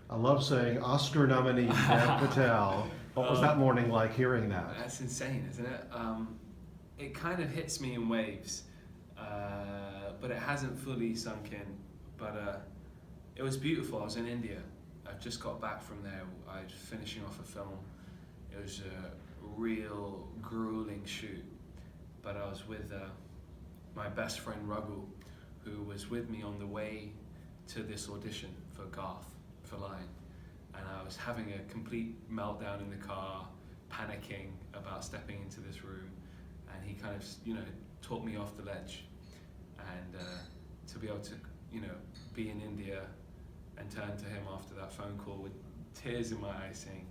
I love saying Oscar nominee Dev Patel. What was that morning like hearing that? That's insane, isn't it? It kind of hits me in waves, but it hasn't fully sunk in. But it was beautiful. I was in India. I've just got back from there. I was finishing off a film. It was a real grueling shoot, but I was with my best friend Raghu, who was with me on the way to this audition for Garth, for Lion. And I was having a complete meltdown in the car, panicking about stepping into this room, and he kind of, talked me off the ledge. And to be able to, be in India and turn to him after that phone call with tears in my eyes saying,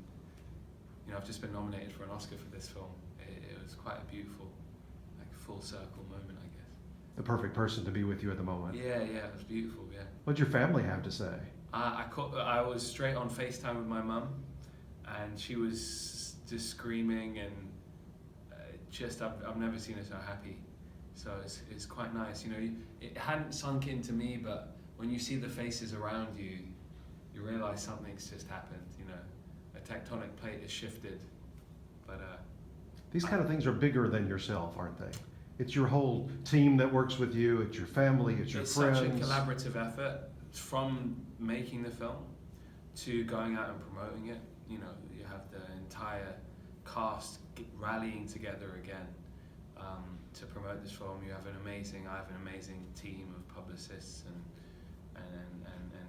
I've just been nominated for an Oscar for this film. It was quite a beautiful, like, full circle moment, I guess. The perfect person to be with you at the moment. Yeah, it was beautiful, yeah. What'd your family have to say? I was straight on FaceTime with my mum, and she was just screaming, and I've never seen her so happy. So it's quite nice, It hadn't sunk into me, but when you see the faces around you, you realize something's just happened. A tectonic plate has shifted. But these kind of things are bigger than yourself, aren't they? It's your whole team that works with you. It's your family. It's your friends. It's such a collaborative effort from making the film to going out and promoting it. You have the entire cast rallying together again to promote this film. I have an amazing team of publicists and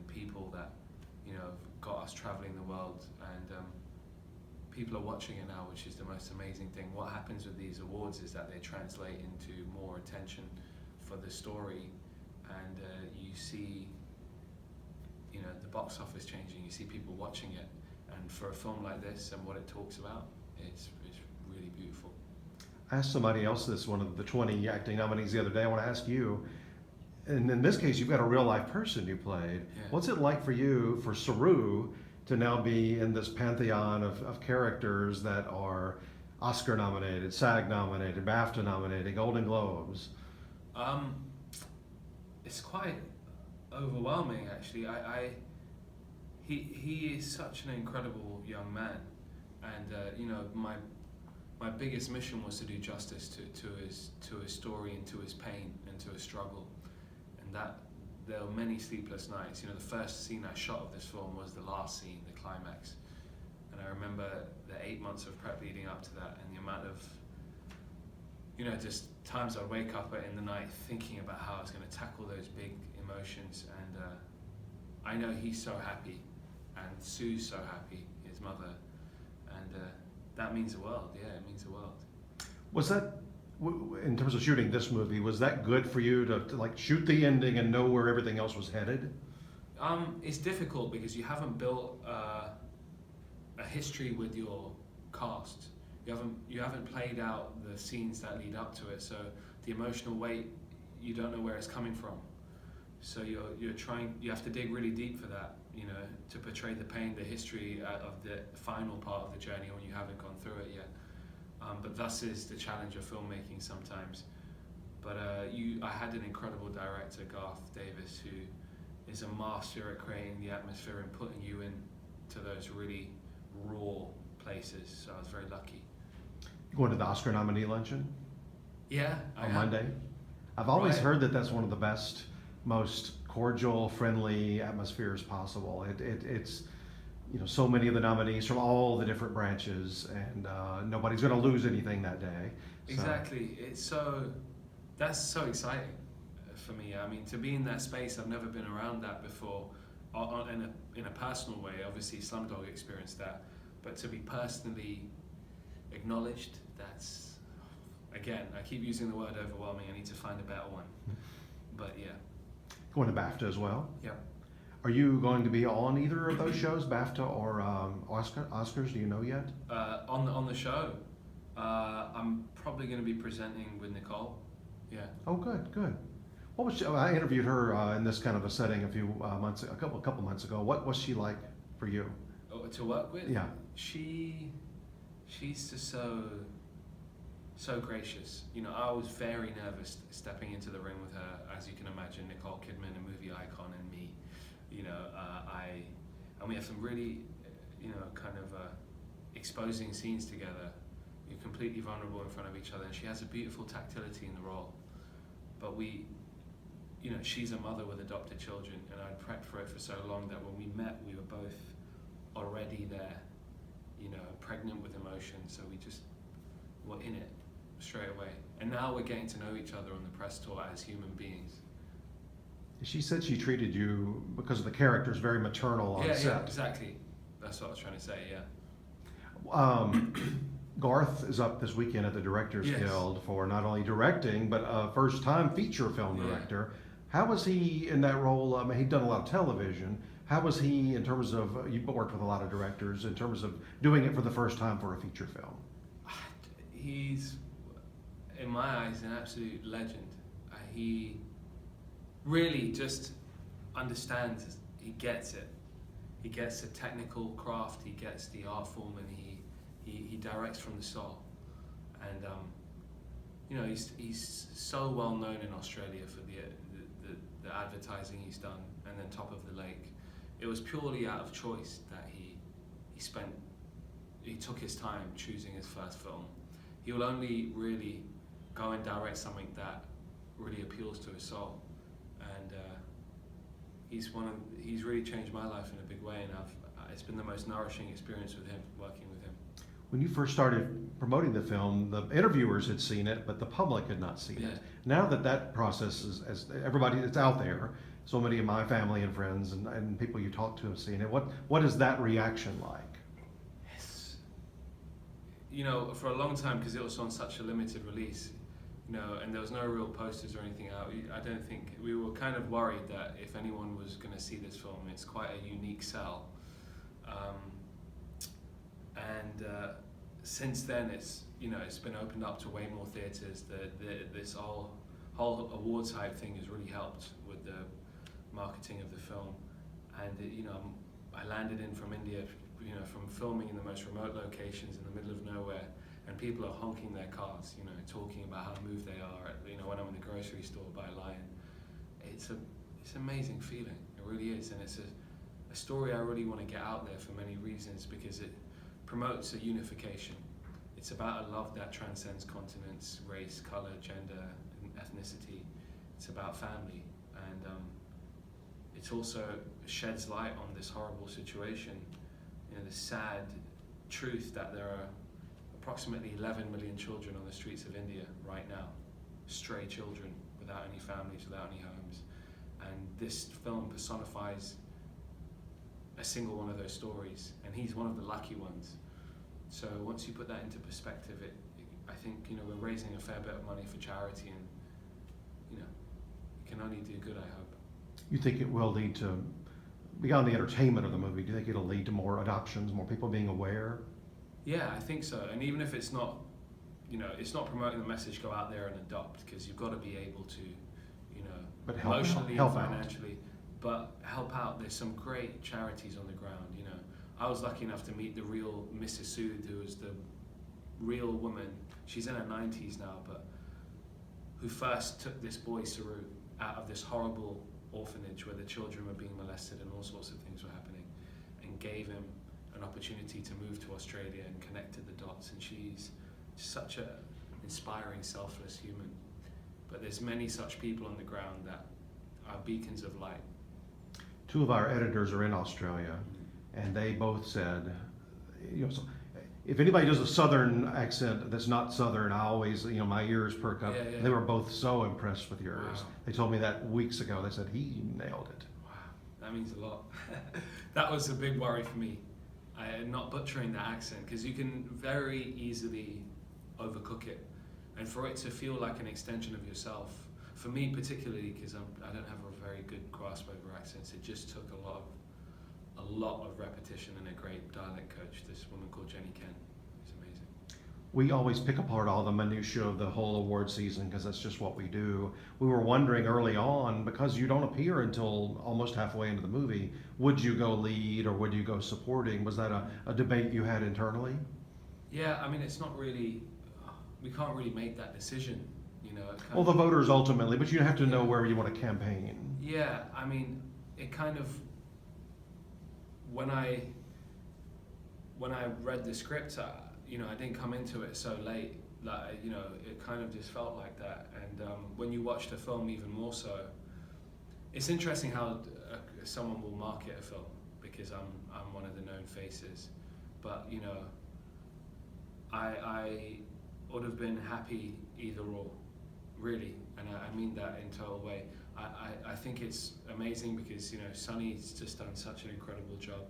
people that have got us traveling the world, and people are watching it now, which is the most amazing thing. What happens with these awards is that they translate into more attention for the story, and you see the box office changing, you see people watching it, and for a film like this and what it talks about, it's really beautiful. I asked somebody else this, one of the 20 acting nominees the other day. I want to ask you, and in this case, you've got a real life person you played. Yeah. What's it like for you, for Saru, to now be in this pantheon of characters that are Oscar nominated, SAG nominated, BAFTA nominated, Golden Globes? It's quite overwhelming, actually. He is such an incredible young man, and my biggest mission was to do justice to his story and to his pain and to his struggle, and that there were many sleepless nights. The first scene I shot of this film was the last scene, the climax, and I remember the 8 months of prep leading up to that, and the amount of just times I'd wake up in the night thinking about how I was going to tackle those big emotions. And I know he's so happy, and Sue's so happy, his mother, and that means the world. Yeah, it means the world. Was that, in terms of shooting this movie, was that good for you to like shoot the ending and know where everything else was headed? It's difficult because you haven't built a history with your cast. You haven't played out the scenes that lead up to it, so the emotional weight, you don't know where it's coming from. So you have to dig really deep for that, to portray the pain, the history of the final part of the journey when you haven't gone through it yet. But thus is the challenge of filmmaking sometimes. But I had an incredible director, Garth Davis, who is a master at creating the atmosphere and putting you into those really raw places. So I was very lucky. Going to the Oscar nominee luncheon? Yeah, on Monday. I've always heard that that's one of the best, most cordial, friendly atmospheres possible. It's so many of the nominees from all the different branches, and nobody's going to lose anything that day. So. Exactly. That's so exciting for me. I mean, to be in that space, I've never been around that before. In a personal way, obviously Slumdog experienced that, but to be personally acknowledged, that's, again, I keep using the word overwhelming. I need to find a better one. But yeah. Going to BAFTA as well? Yeah. Are you going to be on either of those shows, BAFTA or Oscars? Do you know yet? On the show, I'm probably going to be presenting with Nicole. Yeah. Oh, good. What was I interviewed her in this kind of a setting a couple months ago. What was she like for you? Oh, to work with? Yeah. She's just so gracious. I was very nervous stepping into the ring with her. As you can imagine, Nicole Kidman, a movie icon, and me. and we have some really, kind of exposing scenes together. You're completely vulnerable in front of each other, and she has a beautiful tactility in the role. But she's a mother with adopted children, and I'd prepped for it for so long that when we met, we were both already there, pregnant with emotion, so we just were in it straight away. And now we're getting to know each other on the press tour as human beings. She said she treated you, because of the characters, very maternal on set. Yeah, exactly. That's what I was trying to say, Garth is up this weekend at the Directors Yes. Guild for not only directing, but a first-time feature film director. How was he in that role? I mean, he'd done a lot of television. How was he in terms of, you've worked with a lot of directors, in terms of doing it for the first time for a feature film? He's, in my eyes, an absolute legend. He really just understands, he gets it. He gets the technical craft, he gets the art form, and he directs from the soul. And he's so well known in Australia for the advertising he's done, and then Top of the Lake. It was purely out of choice that he took his time choosing his first film. He will only really go and direct something that really appeals to his soul. And he's really changed my life in a big way, and it's been the most nourishing experience with him, working with him. When you first started promoting the film, the interviewers had seen it, but the public had not seen it. Now that process is, as everybody that's out there, so many of my family and friends and people you talk to have seen it, what is that reaction like? Yes. For a long time, because it was on such a limited release, and there was no real posters or anything out, I don't think, we were kind of worried that if anyone was going to see this film, it's quite a unique sell. Since then, it's been opened up to way more theatres. This whole awards hype thing has really helped with the marketing of the film. And I landed in from India, from filming in the most remote locations in the middle of nowhere, and people are honking their cars, talking about how moved they are. When I'm in the grocery store by a lion, it's an amazing feeling. It really is, and it's a story I really want to get out there for many reasons, because it promotes a unification. It's about a love that transcends continents, race, color, gender, and ethnicity. It's about family, and it also sheds light on this horrible situation, the sad truth that there are approximately 11 million children on the streets of India right now, stray children without any families, without any homes. And this film personifies a single one of those stories, and he's one of the lucky ones. So once you put that into perspective, I think we're raising a fair bit of money for charity, and it can only do good, I hope. You think it will lead to, beyond the entertainment of the movie, do you think it'll lead to more adoptions, more people being aware? Yeah, I think so. And even if it's not, it's not promoting the message, go out there and adopt, because you've got to be able to, but help emotionally out, and financially, but help out. There's some great charities on the ground. I was lucky enough to meet the real Mrs. Sood, who was the real woman. She's in her 90s now, but who first took this boy Saru out of this horrible orphanage where the children were being molested and all sorts of things were happening, and gave him an opportunity to move to Australia and connected the dots. And she's such an inspiring, selfless human. But there's many such people on the ground that are beacons of light. Two of our editors are in Australia, and they both said, so if anybody does a southern accent that's not southern, I always, my ears perk up. Yeah. They were both so impressed with yours. Wow. They told me that weeks ago. They said, he nailed it. Wow, that means a lot. That was a big worry for me, not butchering that accent, because you can very easily overcook it, and for it to feel like an extension of yourself. For me particularly, because I don't have a very good grasp over accents, it just took a lot of repetition and a great dialect coach, this woman called Jenny Ken. It's amazing. We always pick apart all the minutiae of the whole award season because that's just what we do. We were wondering early on, because you don't appear until almost halfway into the movie, would you go lead or would you go supporting? Was that a debate you had internally? Yeah, I mean, it's not really, we can't really make that decision, Well, the voters ultimately, but you have to know where you want to campaign. Yeah, I mean, it kind of when I read the script, you know, I didn't come into it so late. Like, you know, it kind of just felt like that. And when you watch the film, even more so. It's interesting how someone will market a film, because I'm one of the known faces, but you know, I would have been happy either or, really, and I mean that in total way. I think it's amazing because, you know, Sonny's just done such an incredible job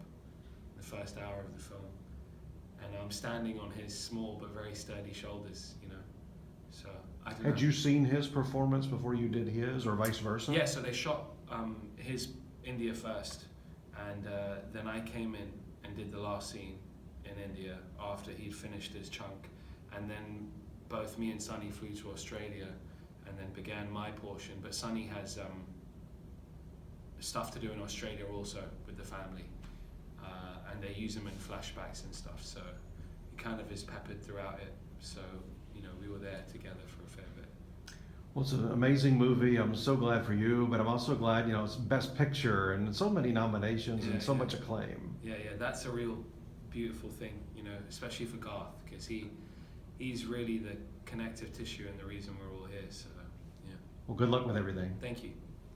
in the first hour of the film, and I'm standing on his small but very sturdy shoulders, you know. So I don't know. Had you seen his performance before you did his, or vice versa? Yeah, so they shot his India first, and then I came in and did the last scene in India after he'd finished his chunk, and then both me and Sonny flew to Australia and then began my portion. But Sonny has stuff to do in Australia also with the family, and they use him in flashbacks and stuff, so he kind of is peppered throughout it. So, you know, we were there together for a fair bit. Well, it's an amazing movie. I'm so glad for you, but I'm also glad, you know, it's Best Picture and so many nominations and so much acclaim. Yeah, that's a real beautiful thing, you know, especially for Garth, because he's really the connective tissue and the reason we're all here. So, yeah. Well, good luck with everything. Thank you.